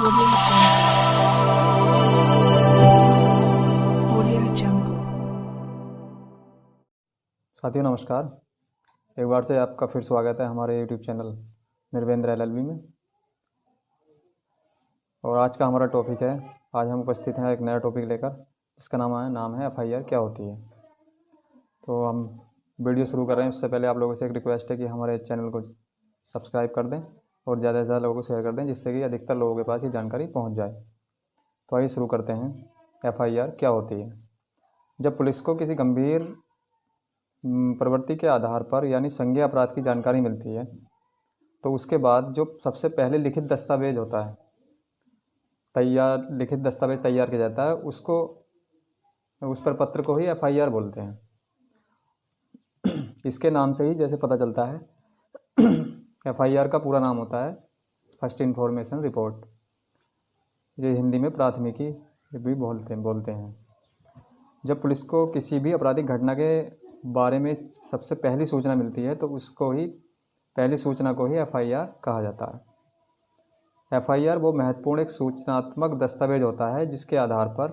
Audio Jungle. साथियों नमस्कार। एक बार से आपका फिर स्वागत है हमारे यूट्यूब चैनल निर्वेंद्र LLB में। और आज का हमारा टॉपिक है, आज हम उपस्थित हैं एक नया टॉपिक लेकर जिसका नाम है FIR क्या होती है। तो हम वीडियो शुरू कर रहे हैं। उससे पहले आप लोगों से एक रिक्वेस्ट है कि हमारे चैनल को सब्सक्राइब कर दें और ज़्यादा से ज़्यादा लोगों को शेयर कर दें, जिससे कि अधिकतर लोगों के पास ये जानकारी पहुंच जाए। तो आइए शुरू करते हैं। FIR क्या होती है। जब पुलिस को किसी गंभीर प्रवृत्ति के आधार पर यानी संज्ञेय अपराध की जानकारी मिलती है, तो उसके बाद जो सबसे पहले लिखित दस्तावेज होता है, लिखित दस्तावेज तैयार किया जाता है, उस पर पत्र को ही FIR बोलते हैं। इसके नाम से ही जैसे पता चलता है, FIR का पूरा नाम होता है फर्स्ट इन्फॉर्मेशन रिपोर्ट। ये हिंदी में प्राथमिकी भी बोलते हैं। जब पुलिस को किसी भी आपराधिक घटना के बारे में सबसे पहली सूचना मिलती है, तो पहली सूचना को ही FIR कहा जाता है। FIR वो महत्वपूर्ण एक सूचनात्मक दस्तावेज होता है जिसके आधार पर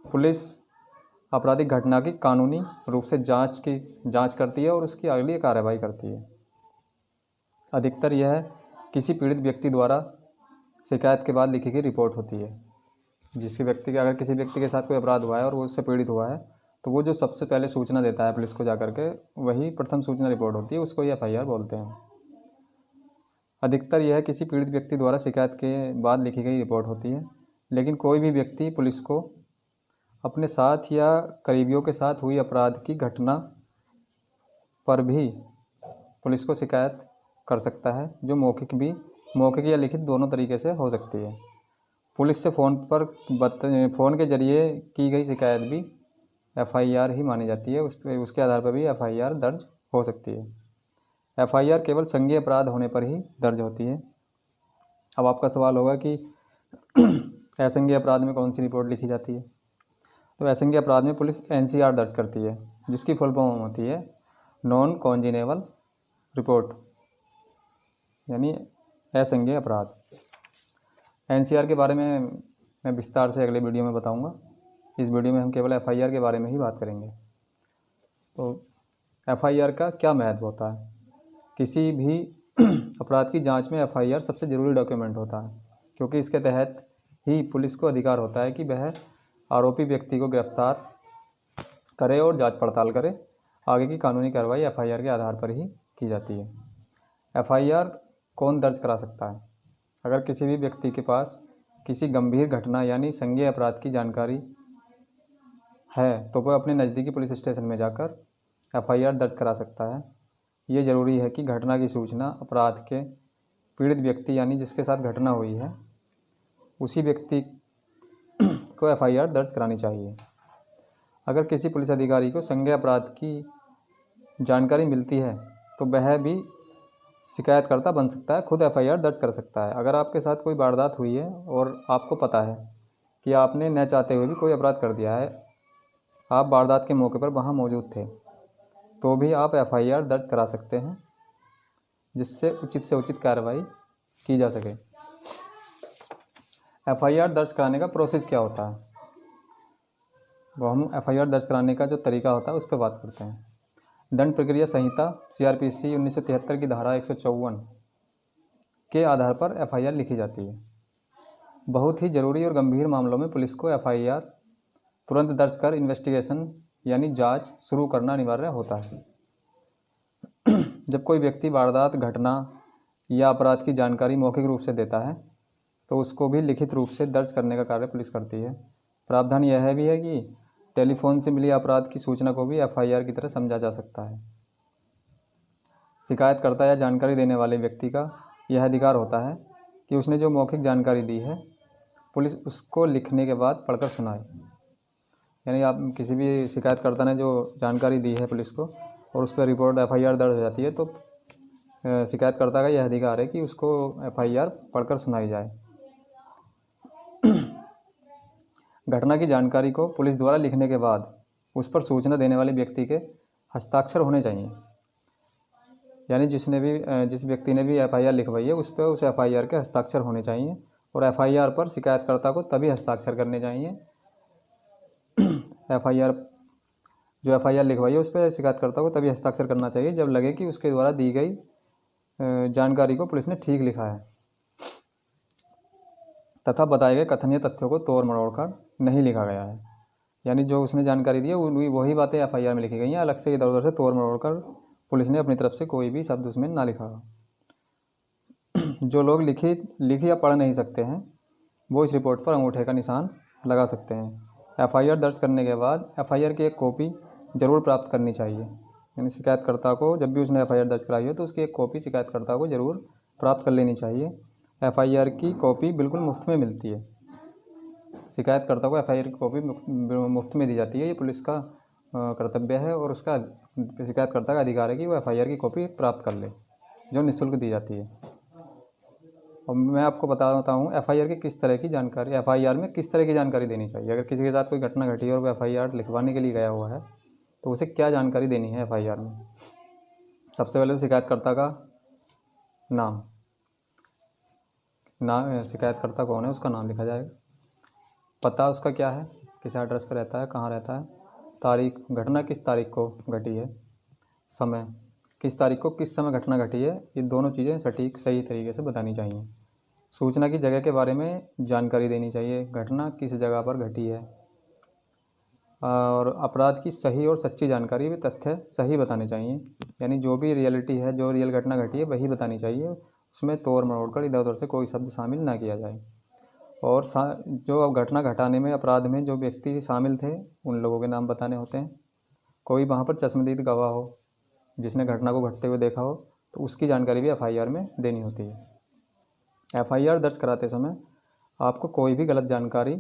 पुलिस आपराधिक घटना की कानूनी रूप से जांच करती है और उसकी अगली कार्रवाई करती है। अधिकतर यह किसी पीड़ित व्यक्ति द्वारा शिकायत के बाद लिखी गई रिपोर्ट होती है। अगर किसी व्यक्ति के साथ कोई अपराध हुआ है और वो उससे पीड़ित हुआ है, तो वो जो सबसे पहले सूचना देता है पुलिस को जाकर के, वही प्रथम सूचना रिपोर्ट होती है, उसको ही FIR बोलते हैं। अधिकतर यह किसी पीड़ित व्यक्ति द्वारा शिकायत के बाद लिखी गई रिपोर्ट होती है, लेकिन कोई भी व्यक्ति पुलिस को अपने साथ या करीबियों के साथ हुई अपराध की घटना पर भी पुलिस को शिकायत कर सकता है, जो मौखिक या लिखित दोनों तरीके से हो सकती है। पुलिस से फ़ोन के जरिए की गई शिकायत भी FIR ही मानी जाती है। उसके आधार पर भी FIR दर्ज हो सकती है। FIR केवल संज्ञेय अपराध होने पर ही दर्ज होती है। अब आपका सवाल होगा कि असंज्ञेय अपराध में कौन सी रिपोर्ट लिखी जाती है। तो असंज्ञेय अपराध में पुलिस NCR दर्ज करती है, जिसकी फुल फॉर्म होती है नॉन कॉन्जिनेबल रिपोर्ट, यानी असंज्ञेय अपराध। NCR के बारे में मैं विस्तार से अगले वीडियो में बताऊंगा। इस वीडियो में हम केवल FIR के बारे में ही बात करेंगे। तो FIR का क्या महत्व होता है। किसी भी अपराध की जांच में FIR सबसे ज़रूरी डॉक्यूमेंट होता है, क्योंकि इसके तहत ही पुलिस को अधिकार होता है कि वह आरोपी व्यक्ति को गिरफ्तार करे और जांच पड़ताल करे। आगे की कानूनी कार्रवाई FIR के आधार पर ही की जाती है। FIR कौन दर्ज करा सकता है। अगर किसी भी व्यक्ति के पास किसी गंभीर घटना यानी संज्ञेय अपराध की जानकारी है, तो वह अपने नज़दीकी पुलिस स्टेशन में जाकर FIR दर्ज करा सकता है। ये ज़रूरी है कि घटना की सूचना अपराध के पीड़ित व्यक्ति यानी जिसके साथ घटना हुई है, उसी व्यक्ति को FIR दर्ज करानी चाहिए। अगर किसी पुलिस अधिकारी को संज्ञेय अपराध की जानकारी मिलती है, तो वह भी शिकायतकर्ता बन सकता है, खुद FIR दर्ज कर सकता है। अगर आपके साथ कोई वारदात हुई है और आपको पता है कि आपने न चाहते हुए भी कोई अपराध कर दिया है, आप वारदात के मौके पर वहाँ मौजूद थे, तो भी आप FIR दर्ज करा सकते हैं, जिससे उचित से उचित कार्रवाई की जा सके। FIR दर्ज कराने का प्रोसेस क्या होता है, वो हम FIR दर्ज कराने का जो तरीका होता है उस पर बात करते हैं। दंड प्रक्रिया संहिता CRPC 1973 की धारा 154 के आधार पर FIR लिखी जाती है। बहुत ही ज़रूरी और गंभीर मामलों में पुलिस को FIR तुरंत दर्ज कर इन्वेस्टिगेशन यानी जांच शुरू करना अनिवार्य होता है। जब कोई व्यक्ति वारदात, घटना या अपराध की जानकारी मौखिक रूप से देता है, तो उसको भी लिखित रूप से दर्ज करने का कार्य पुलिस करती है। प्रावधान यह भी है कि टेलीफोन से मिली अपराध की सूचना को भी FIR की तरह समझा जा सकता है। शिकायतकर्ता या जानकारी देने वाले व्यक्ति का यह अधिकार होता है कि उसने जो मौखिक जानकारी दी है, पुलिस उसको लिखने के बाद पढ़कर सुनाए। यानी आप किसी भी शिकायतकर्ता ने जो जानकारी दी है पुलिस को और उस पर रिपोर्ट FIR दर्ज हो जाती है, तो शिकायतकर्ता का यह अधिकार है कि उसको FIR पढ़कर सुनाई जाए। घटना की जानकारी को पुलिस द्वारा लिखने के बाद उस पर सूचना देने वाले व्यक्ति के हस्ताक्षर होने चाहिए। यानी जिस व्यक्ति ने भी FIR लिखवाई है उस पर उस FIR के हस्ताक्षर होने चाहिए और FIR पर शिकायतकर्ता को तभी हस्ताक्षर करने चाहिए। जो FIR लिखवाई है उस पर शिकायतकर्ता को तभी हस्ताक्षर करना चाहिए जब लगे कि उसके द्वारा दी गई जानकारी को पुलिस ने ठीक लिखा है तथा बताए गए कथनीय तथ्यों को तोड़ मरोड़ कर नहीं लिखा गया है। यानी जो उसने जानकारी दी है वही बातें FIR में लिखी गई हैं, अलग से इधर उधर से तोड़ मरोड़ कर पुलिस ने अपनी तरफ से कोई भी शब्द उसमें ना लिखा। जो लोग लिख या पढ़ नहीं सकते हैं वो इस रिपोर्ट पर अंगूठे का निशान लगा सकते हैं। FIR दर्ज करने के बाद FIR की एक कॉपी ज़रूर प्राप्त करनी चाहिए। यानी शिकायतकर्ता को जब भी उसने FIR दर्ज कराई हो तो उसकी एक कॉपी शिकायतकर्ता को ज़रूर प्राप्त कर लेनी चाहिए। FIR की कॉपी बिल्कुल मुफ्त में मिलती है। शिकायतकर्ता को FIR की कॉपी मुफ्त में दी जाती है। ये पुलिस का कर्तव्य है और उसका शिकायतकर्ता का अधिकार है कि वो FIR की कॉपी प्राप्त कर ले, जो निःशुल्क दी जाती है। और मैं आपको बताता हूँ FIR की किस तरह की जानकारी, FIR में किस तरह की जानकारी देनी चाहिए। अगर किसी के साथ कोई घटना घटी है और वो FIR लिखवाने के लिए गया हुआ है तो उसे क्या जानकारी देनी है FIR में। सबसे पहले तो शिकायतकर्ता का नाम, शिकायतकर्ता कौन है उसका नाम लिखा जाएगा। पता उसका क्या है, किस एड्रेस पर रहता है, कहाँ रहता है। तारीख, घटना किस तारीख को घटी है। समय, किस तारीख को किस समय घटना घटी है। ये दोनों चीज़ें सटीक सही तरीके से बतानी चाहिए। सूचना की जगह के बारे में जानकारी देनी चाहिए, घटना किस जगह पर घटी है। और अपराध की सही और सच्ची जानकारी भी, तथ्य सही बताने चाहिए। यानी जो भी रियलिटी है, जो रियल घटना घटी है वही बतानी चाहिए, उसमें तोड़ मरोड़ कर इधर उधर से कोई शब्द शामिल ना किया जाए। और जो घटना घटाने में, अपराध में जो व्यक्ति शामिल थे उन लोगों के नाम बताने होते हैं। कोई वहाँ पर चश्मदीद गवाह हो जिसने घटना को घटते हुए देखा हो तो उसकी जानकारी भी FIR में देनी होती है। FIR दर्ज कराते समय आपको कोई भी गलत जानकारी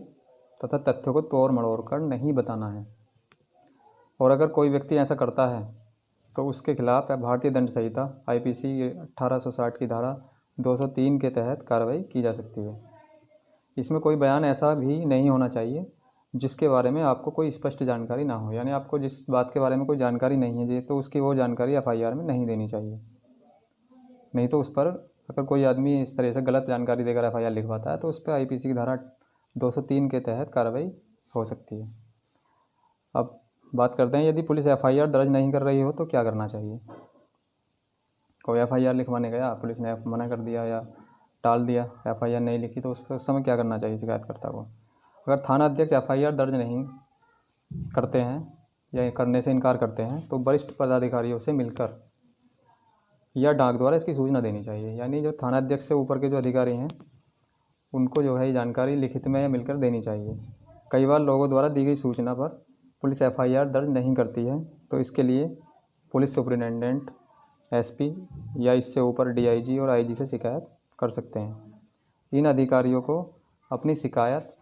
तथा तथ्यों को तोड़ मरोड़ कर नहीं बताना है। और अगर कोई व्यक्ति ऐसा करता है तो उसके खिलाफ भारतीय दंड संहिता IPC 1860 की धारा 203 के तहत कार्रवाई की जा सकती है। इसमें कोई बयान ऐसा भी नहीं होना चाहिए जिसके बारे में आपको कोई स्पष्ट जानकारी ना हो। यानी आपको जिस बात के बारे में कोई जानकारी नहीं है तो उसकी वो जानकारी FIR में नहीं देनी चाहिए। नहीं तो उस पर अगर कोई आदमी इस तरह से गलत जानकारी देकर FIR लिखवाता है तो उस पर IPC की धारा 203 के तहत कार्रवाई हो सकती है। अब बात करते हैं, यदि पुलिस FIR दर्ज नहीं कर रही हो तो क्या करना चाहिए। कोई FIR लिखवाने गया, पुलिस ने मना कर दिया या टाल दिया, FIR नहीं लिखी, तो उस समय क्या करना चाहिए शिकायतकर्ता को। अगर थाना अध्यक्ष FIR दर्ज नहीं करते हैं या करने से इनकार करते हैं तो वरिष्ठ पदाधिकारियों से मिलकर या डाक द्वारा इसकी सूचना देनी चाहिए। यानी जो थाना अध्यक्ष से ऊपर के जो अधिकारी हैं उनको जो है ये जानकारी लिखित में या मिलकर देनी चाहिए। कई बार लोगों द्वारा दी गई सूचना पर पुलिस FIR दर्ज नहीं करती है तो इसके लिए पुलिस सुपरिटेंडेंट, SP या इससे ऊपर DIG और IG से शिकायत कर सकते हैं। इन अधिकारियों को अपनी शिकायत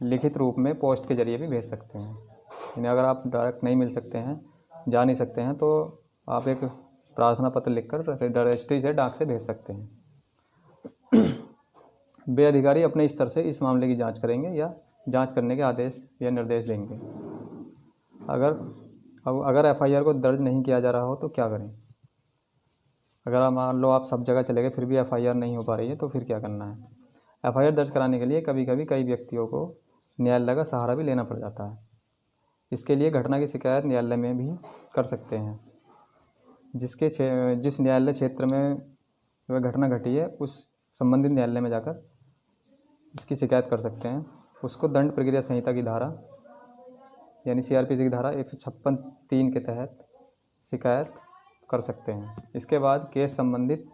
लिखित रूप में पोस्ट के जरिए भी भेज सकते हैं। यानी अगर आप डायरेक्ट नहीं मिल सकते हैं, जा नहीं सकते हैं, तो आप एक प्रार्थना पत्र लिखकर रजिस्ट्री से डाक से भेज सकते हैं। वे अधिकारी अपने स्तर से इस मामले की जांच करेंगे या जांच करने के आदेश या निर्देश देंगे। अगर FIR को दर्ज नहीं किया जा रहा हो तो क्या करें। अगर मान लो आप सब जगह चले गए फिर भी FIR नहीं हो पा रही है तो फिर क्या करना है। FIR दर्ज कराने के लिए कभी कभी कई व्यक्तियों को न्यायालय का सहारा भी लेना पड़ जाता है। इसके लिए घटना की शिकायत न्यायालय में भी कर सकते हैं। जिस न्यायालय क्षेत्र में वह घटना घटी है उस संबंधित न्यायालय में जाकर इसकी शिकायत कर सकते हैं। उसको दंड प्रक्रिया संहिता की धारा यानी CRPC की धारा 156(3) के तहत शिकायत कर सकते हैं। इसके बाद केस संबंधित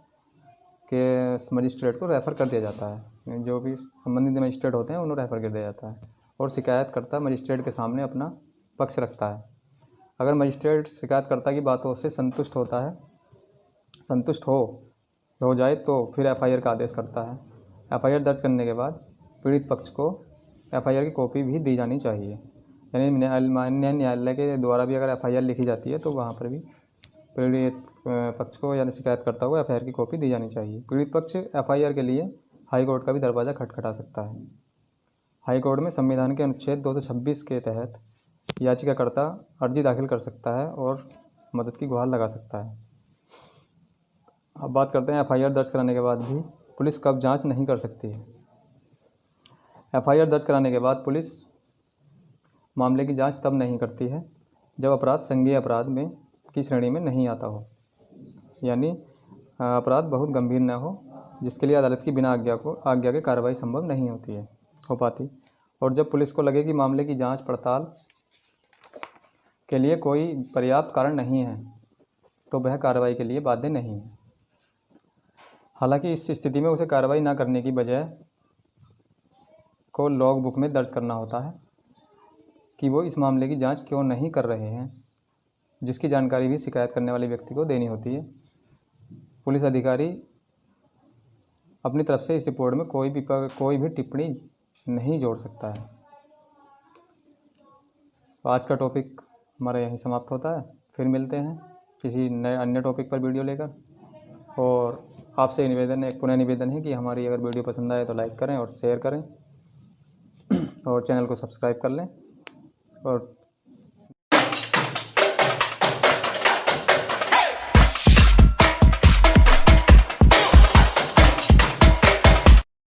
के मजिस्ट्रेट को रेफ़र कर दिया जाता है। जो भी संबंधित मजिस्ट्रेट होते हैं उन्हें रेफ़र कर दिया जाता है और शिकायतकर्ता मजिस्ट्रेट के सामने अपना पक्ष रखता है। अगर मजिस्ट्रेट शिकायतकर्ता की बातों से संतुष्ट हो जाए तो फिर FIR का आदेश करता है। FIR दर्ज करने के बाद पीड़ित पक्ष को FIR की कॉपी भी दी जानी चाहिए। यानी माननीय न्यायालय के द्वारा भी अगर FIR लिखी जाती है तो वहाँ पर भी पीड़ित पक्ष को यानी शिकायतकर्ता को FIR की कॉपी दी जानी चाहिए। पीड़ित पक्ष FIR के लिए हाई कोर्ट का भी दरवाज़ा खटखटा सकता है। हाई कोर्ट में संविधान के अनुच्छेद 226 के तहत याचिकाकर्ता अर्जी दाखिल कर सकता है और मदद की गुहार लगा सकता है। अब बात करते हैं एफआईआर दर्ज कराने के बाद भी पुलिस कब जांच नहीं कर सकती है। एफआईआर दर्ज कराने के बाद पुलिस मामले की जांच तब नहीं करती है जब अपराध संज्ञेय अपराध में की श्रेणी में नहीं आता हो, यानी अपराध बहुत गंभीर न हो, जिसके लिए अदालत की बिना आज्ञा के कार्रवाई संभव नहीं हो पाती, और जब पुलिस को लगे कि मामले की जांच पड़ताल के लिए कोई पर्याप्त कारण नहीं है तो वह कार्रवाई के लिए बाध्य नहीं है। हालांकि इस स्थिति में उसे कार्रवाई न करने की बजाय को लॉग बुक में दर्ज करना होता है कि वो इस मामले की जांच क्यों नहीं कर रहे हैं, जिसकी जानकारी भी शिकायत करने वाले व्यक्ति को देनी होती है। पुलिस अधिकारी अपनी तरफ से इस रिपोर्ट में कोई भी टिप्पणी नहीं जोड़ सकता है। आज का टॉपिक हमारा यहीं समाप्त होता है। फिर मिलते हैं किसी नए अन्य टॉपिक पर वीडियो लेकर, और आपसे पुनः निवेदन है कि हमारी अगर वीडियो पसंद आए तो लाइक करें और शेयर करें और चैनल को सब्सक्राइब कर लें और